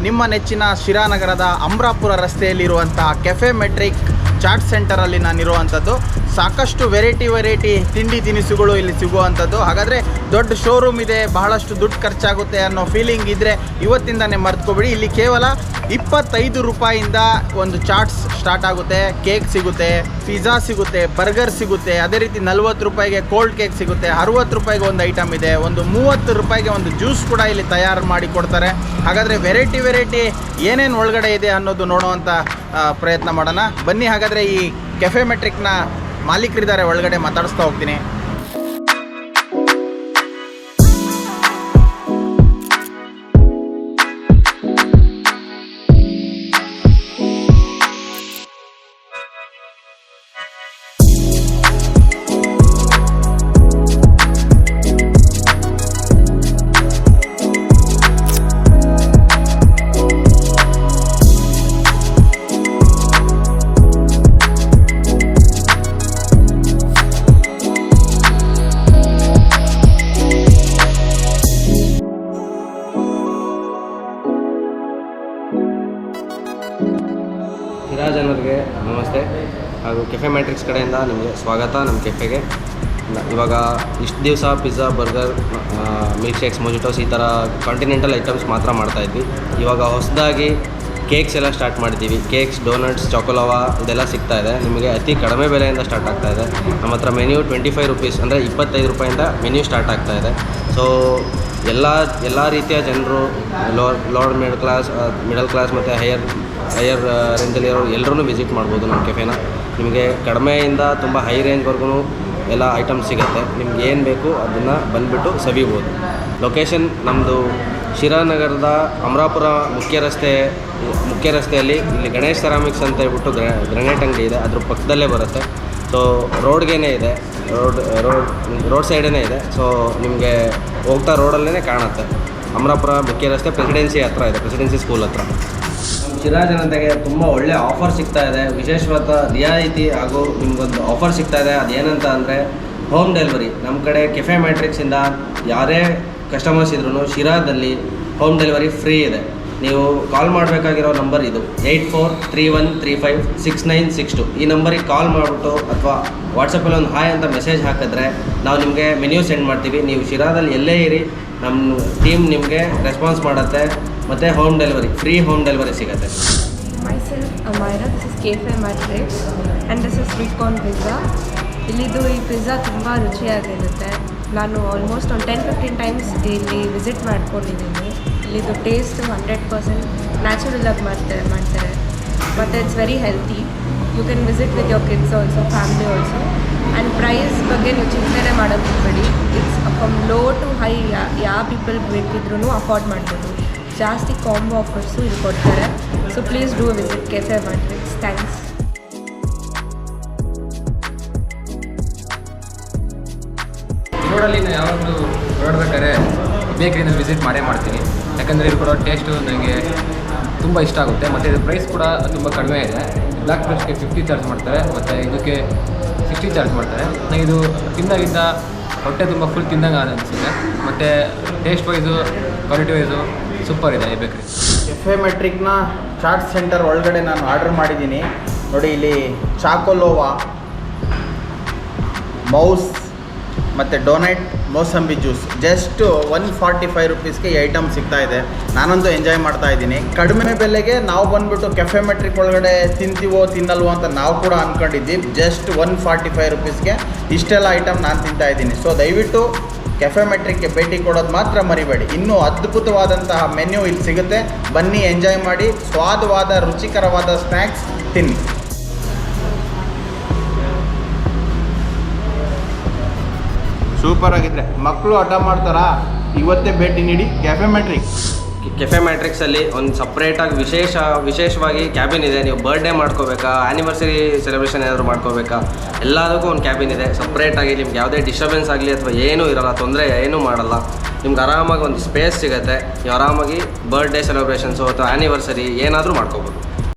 ನಿಮ್ಮ ನೆಚ್ಚಿನ ಶಿರಾನಗರದ Amarapura ರಸ್ತೆಯಲ್ಲಿರುವಂತಹ cafe metric chat ಸೆಂಟರಲ್ಲಿ ನಾನಿರುವಂಥದ್ದು. ಸಾಕಷ್ಟು ವೆರೈಟಿ ತಿಂಡಿ ತಿನಿಸುಗಳು ಇಲ್ಲಿ ಸಿಗುವಂಥದ್ದು. ಹಾಗಾದರೆ ದೊಡ್ಡ ಶೋರೂಮ್ ಇದೆ, ಬಹಳಷ್ಟು ದುಡ್ಡು ಖರ್ಚಾಗುತ್ತೆ ಅನ್ನೋ ಫೀಲಿಂಗ್ ಇದ್ದರೆ ಇವತ್ತಿಂದನೇ ಮರ್ತ್ಕೊಬೇಡಿ. ಇಲ್ಲಿ ಕೇವಲ 25 ರೂಪಾಯಿಂದ ಒಂದು ಚಾಟ್ಸ್ ಸ್ಟಾರ್ಟ್ ಆಗುತ್ತೆ. ಕೇಕ್ ಸಿಗುತ್ತೆ, ಪಿಜ್ಜಾ ಸಿಗುತ್ತೆ, ಬರ್ಗರ್ ಸಿಗುತ್ತೆ. ಅದೇ ರೀತಿ 40 ರೂಪಾಯಿಗೆ ಕೋಲ್ಡ್ ಕೇಕ್ ಸಿಗುತ್ತೆ. 60 ರೂಪಾಯಿಗೆ ಒಂದು ಐಟಮ್ ಇದೆ. ಒಂದು 30 ರೂಪಾಯಿಗೆ ಒಂದು ಜ್ಯೂಸ್ ಕೂಡ ಇಲ್ಲಿ ತಯಾರು ಮಾಡಿ ಕೊಡ್ತಾರೆ. ಹಾಗಾದರೆ ವೆರೈಟಿ ಏನೇನು ಒಳಗಡೆ ಇದೆ ಅನ್ನೋದು ನೋಡುವಂಥ ಪ್ರಯತ್ನ ಮಾಡೋಣ ಬನ್ನಿ. ಹಾಗಾದರೆ ಈ ಕೆಫೆ ಮೆಟ್ರಿಕ್ನ ಮಾಲೀಕರಿದ್ದಾರೆ, ಒಳಗಡೆ ಮಾತಾಡಿಸ್ತಾ ಹೋಗ್ತೀನಿ. ಹಿರಾ ಜನರಿಗೆ ನಮಸ್ತೆ ಹಾಗೂ ಕೆಫೆ ಮ್ಯಾಟ್ರಿಕ್ಸ್ ಕಡೆಯಿಂದ ನಿಮಗೆ ಸ್ವಾಗತ. ನಮ್ಮ ಕೆಫೆಗೆ ಇವಾಗ ಇಷ್ಟು ದಿವಸ ಪಿಜ್ಜಾ, ಬರ್ಗರ್, ಮಿಲ್ಕ್ ಶೇಕ್ಸ್, ಮೊಜಿಟೋಸ್ ಈ ಥರ ಕಾಂಟಿನೆಂಟಲ್ ಐಟಮ್ಸ್ ಮಾತ್ರ ಮಾಡ್ತಾಯಿದ್ವಿ. ಇವಾಗ ಹೊಸದಾಗಿ ಕೇಕ್ಸ್ ಎಲ್ಲ ಸ್ಟಾರ್ಟ್ ಮಾಡಿದ್ದೀವಿ. ಕೇಕ್ಸ್, ಡೋನಟ್ಸ್, ಚಾಕೊಲವಾ ಇದೆಲ್ಲ ಸಿಗ್ತಾಯಿದೆ. ನಿಮಗೆ ಅತಿ ಕಡಿಮೆ ಬೆಲೆಯಿಂದ ಸ್ಟಾರ್ಟ್ ಆಗ್ತಾಯಿದೆ. ನಮ್ಮ ಹತ್ರ ಮೆನ್ಯೂ 25 ರೂಪೀಸ್ ಅಂದರೆ 25 ರೂಪಾಯಿಂದ ಮೆನ್ಯೂ ಸ್ಟಾರ್ಟ್ ಆಗ್ತಾಯಿದೆ. ಸೊ ಎಲ್ಲ ರೀತಿಯ ಜನರು, ಲೋವರ್ ಮಿಡಲ್ ಕ್ಲಾಸ್ ಮತ್ತು ಹೈಯರ್ ರೇಂಜಲ್ಲಿರೋ ಎಲ್ಲರೂ ವಿಸಿಟ್ ಮಾಡ್ಬೋದು ನಮ್ಮ ಕೆಫೆನ. ನಿಮಗೆ ಕಡಿಮೆಯಿಂದ ತುಂಬ ಹೈ ರೇಂಜ್ವರೆಗೂ ಎಲ್ಲ ಐಟಮ್ಸ್ ಸಿಗುತ್ತೆ. ನಿಮ್ಗೆ ಏನು ಬೇಕು ಅದನ್ನು ಬಂದುಬಿಟ್ಟು ಸವಿಬೋದು. ಲೊಕೇಶನ್ ನಮ್ಮದು ಶಿರಾನಗರದ ಅಮರಾಪುರ ಮುಖ್ಯ ರಸ್ತೆಯಲ್ಲಿ ಇಲ್ಲಿ ಗಣೇಶ್ ಸೆರಾಮಿಕ್ಸ್ ಅಂತ ಹೇಳ್ಬಿಟ್ಟು ಗ್ರಾನೈಟ್ ಅಂಗಡಿ ಇದೆ. ಅದ್ರ ಪಕ್ಕದಲ್ಲೇ ಬರುತ್ತೆ. ಸೊ ರೋಡ್ಗೇನೆ ಇದೆ, ರೋಡ್ ಸೈಡೇ ಇದೆ. ಸೊ ನಿಮಗೆ ಹೋಗ್ತಾ ರೋಡಲ್ಲೇ ಕಾಣುತ್ತೆ. ಅಮರಾಪುರ ಮುಖ್ಯ ರಸ್ತೆ ಪ್ರೆಸಿಡೆನ್ಸಿ ಹತ್ರ ಇದೆ, ಪ್ರೆಸಿಡೆನ್ಸಿ ಸ್ಕೂಲ್ ಹತ್ರ. ಶಿರಾ ಜನತೆಗೆ ತುಂಬ ಒಳ್ಳೆ ಆಫರ್ ಸಿಗ್ತಾ ಇದೆ, ವಿಶೇಷವಾದ ರಿಯಾಯಿತಿ ಹಾಗೂ ನಿಮಗೊಂದು ಆಫರ್ ಸಿಗ್ತಾ ಇದೆ. ಅದೇನಂತ ಅಂದರೆ ಹೋಮ್ ಡೆಲಿವರಿ. ನಮ್ಮ ಕಡೆ ಕೆಫೆ ಮ್ಯಾಟ್ರಿಕ್ಸಿಂದ ಯಾರೇ ಕಸ್ಟಮರ್ಸ್ ಇದ್ರೂ ಶಿರಾದಲ್ಲಿ ಹೋಮ್ ಡೆಲಿವರಿ ಫ್ರೀ ಇದೆ. ನೀವು ಕಾಲ್ ಮಾಡಬೇಕಾಗಿರೋ ನಂಬರ್ ಇದು 8431356962. ಈ ನಂಬರಿಗೆ ಕಾಲ್ ಮಾಡಿಬಿಟ್ಟು ಅಥವಾ ವಾಟ್ಸಪ್ಪಲ್ಲಿ ಒಂದು ಹಾಯ್ ಅಂತ ಮೆಸೇಜ್ ಹಾಕಿದ್ರೆ ನಾವು ನಿಮಗೆ ಮೆನ್ಯೂ ಸೆಂಡ್ ಮಾಡ್ತೀವಿ. ನೀವು ಶಿರಾದಲ್ಲಿ ಎಲ್ಲೇ ಇರಿ, ನಮ್ಮ ಟೀಮ್ ನಿಮಗೆ ರೆಸ್ಪಾನ್ಸ್ ಮಾಡುತ್ತೆ ಮತ್ತು ಫ್ರೀ ಹೋಮ್ ಡೆಲಿವರಿ ಸಿಗುತ್ತೆ. Myself Amira, this is Cafe Matrix and this is sweet corn pizza. ಇಲ್ಲಿದು ಈ ಪಿಜ್ಜಾ ತುಂಬ ರುಚಿಯಾಗಿರುತ್ತೆ. ನಾನು ಆಲ್ಮೋಸ್ಟ್ ಒಂದು 10-15 ಟೈಮ್ಸ್ ಇಲ್ಲಿ ವಿಸಿಟ್ ಮಾಡ್ಕೊಂಡಿದ್ದೀನಿ. ಇಲ್ಲಿದು ಟೇಸ್ಟ್ 100% ನ್ಯಾಚುರಲಾಗಿ ಮಾಡ್ತಾರೆ ಮತ್ತು it's very healthy. You can visit with your kids also, family also. And price ಬಗ್ಗೆ ನೀವು ಚಿಂತನೆ ಮಾಡೋದು ಹೋಗಬೇಡಿ. It's from low to high, ಯಾವ ಪೀಪಲ್ ಬೇಕಿದ್ರೂ ಅಫೋರ್ಡ್ ಮಾಡ್ಬೋದು. ಜಾಸ್ತಿ ಕಾಂಬೋ ಆಫರ್ಸು ಇಲ್ಲಿ ಕೊಡ್ತಾರೆ. So please do visit Cafe Matrix. Thanks. ರೋಡಲ್ಲಿ ಯಾವಾಗಲೂ ಹೊರಡ್ಬೇಕಾದ್ರೆ ಬೇಕರಿನ ವಿಸಿಟ್ ಮಾಡ್ತೀನಿ. ಯಾಕಂದರೆ ಇದು ಕೂಡ ಟೇಸ್ಟು ನನಗೆ ತುಂಬ ಇಷ್ಟ ಆಗುತ್ತೆ. ಮತ್ತು ಇದು ಪ್ರೈಸ್ ಕೂಡ ತುಂಬ ಕಡಿಮೆ ಇದೆ. ಬ್ಲ್ಯಾಕ್ ಫಾರೆಸ್ಟ್ಗೆ 50 ಚಾರ್ಜ್ ಮಾಡ್ತಾರೆ ಮತ್ತು ಇದಕ್ಕೆ 60 ಚಾರ್ಜ್ ಮಾಡ್ತಾರೆ. ನನಗೆ ಇದು ತಿಂದಾಗಿಂದ ಹೊಟ್ಟೆ ತುಂಬ ಫುಲ್ ತಿಂದಂಗೆ ಅನಿಸುತ್ತೆ. ಮತ್ತು taste wise, quality wise super ಇದೆ ಈ ಬೇಕ್ರಿ. ಕೆಫೆ ಮೆಟ್ರಿಕ್ನ ಚಾಟ್ ಸೆಂಟರ್ ಒಳಗಡೆ ನಾನು ಆರ್ಡರ್ ಮಾಡಿದ್ದೀನಿ. ನೋಡಿ, ಇಲ್ಲಿ ಚಾಕೊಲೋವಾ, ಮೌಸ್ ಮತ್ತು ಡೊನೆಟ್, ಮೋಸಂಬಿ ಜ್ಯೂಸ್ ಜಸ್ಟ್ 145 ರೂಪೀಸ್ಗೆ ಈ ಐಟಮ್ ಸಿಗ್ತಾ ಇದೆ. ನಾನಂತೂ ಎಂಜಾಯ್ ಮಾಡ್ತಾ ಇದ್ದೀನಿ. ಕಡಿಮೆ ಬೆಲೆಗೆ ನಾವು ಬಂದುಬಿಟ್ಟು ಕೆಫೆ ಮೆಟ್ರಿಕ್ ಒಳಗಡೆ ತಿಂತೀವೋ ತಿನ್ನಲ್ವೋ ಅಂತ ನಾವು ಕೂಡ ಅಂದ್ಕೊಂಡಿದ್ದೀವಿ. ಜಸ್ಟ್ 145 ರೂಪೀಸ್ಗೆ ಇಷ್ಟೆಲ್ಲ ಐಟಮ್ ನಾನು ತಿಂತಾ ಇದ್ದೀನಿ. ಸೊ ದಯವಿಟ್ಟು ಕೆಫೆ ಮೆಟ್ರಿಕ್ಗೆ ಭೇಟಿ ಕೊಡೋದು ಮಾತ್ರ ಮರಿಬೇಡಿ. ಇನ್ನೂ ಅದ್ಭುತವಾದಂತಹ ಮೆನ್ಯೂ ಇಲ್ಲಿ ಸಿಗುತ್ತೆ. ಬನ್ನಿ, ಎಂಜಾಯ್ ಮಾಡಿ, ಸ್ವಾದವಾದ ರುಚಿಕರವಾದ ಸ್ನ್ಯಾಕ್ಸ್ ತಿನ್ನಿ. ಸೂಪರ್ ಆಗಿದ್ರೆ ಮಕ್ಕಳು ಹಠ ಮಾಡ್ತಾರಾ? ಇವತ್ತೇ ಭೇಟಿ ನೀಡಿ ಕೆಫೆ ಮ್ಯಾಟ್ರಿಕ್ಸಲ್ಲಿ ಒಂದು ಸಪ್ರೇಟಾಗಿ ವಿಶೇಷವಾಗಿ ಕ್ಯಾಬಿನ್ ಇದೆ. ನೀವು ಬರ್ಡೇ ಮಾಡ್ಕೋಬೇಕಾ, ಆ್ಯನಿವರ್ಸರಿ ಸೆಲೆಬ್ರೇಷನ್ ಏನಾದರೂ ಮಾಡ್ಕೋಬೇಕಾ, ಎಲ್ಲದಕ್ಕೂ ಒಂದು ಕ್ಯಾಬಿನ್ ಇದೆ ಸಪ್ರೇಟಾಗಿ. ನಿಮ್ಗೆ ಯಾವುದೇ ಡಿಸ್ಟರ್ಬೆನ್ಸ್ ಆಗಲಿ ಅಥವಾ ಏನೂ ಇರೋಲ್ಲ, ತೊಂದರೆ ಏನೂ ಮಾಡಲ್ಲ. ನಿಮ್ಗೆ ಆರಾಮಾಗಿ ಒಂದು ಸ್ಪೇಸ್ ಸಿಗುತ್ತೆ. ನೀವು ಆರಾಮಾಗಿ ಬರ್ಡೇ ಸೆಲೆಬ್ರೇಷನ್ಸು ಅಥವಾ ಆ್ಯನಿವರ್ಸರಿ ಏನಾದರೂ ಮಾಡ್ಕೋಬೋದು.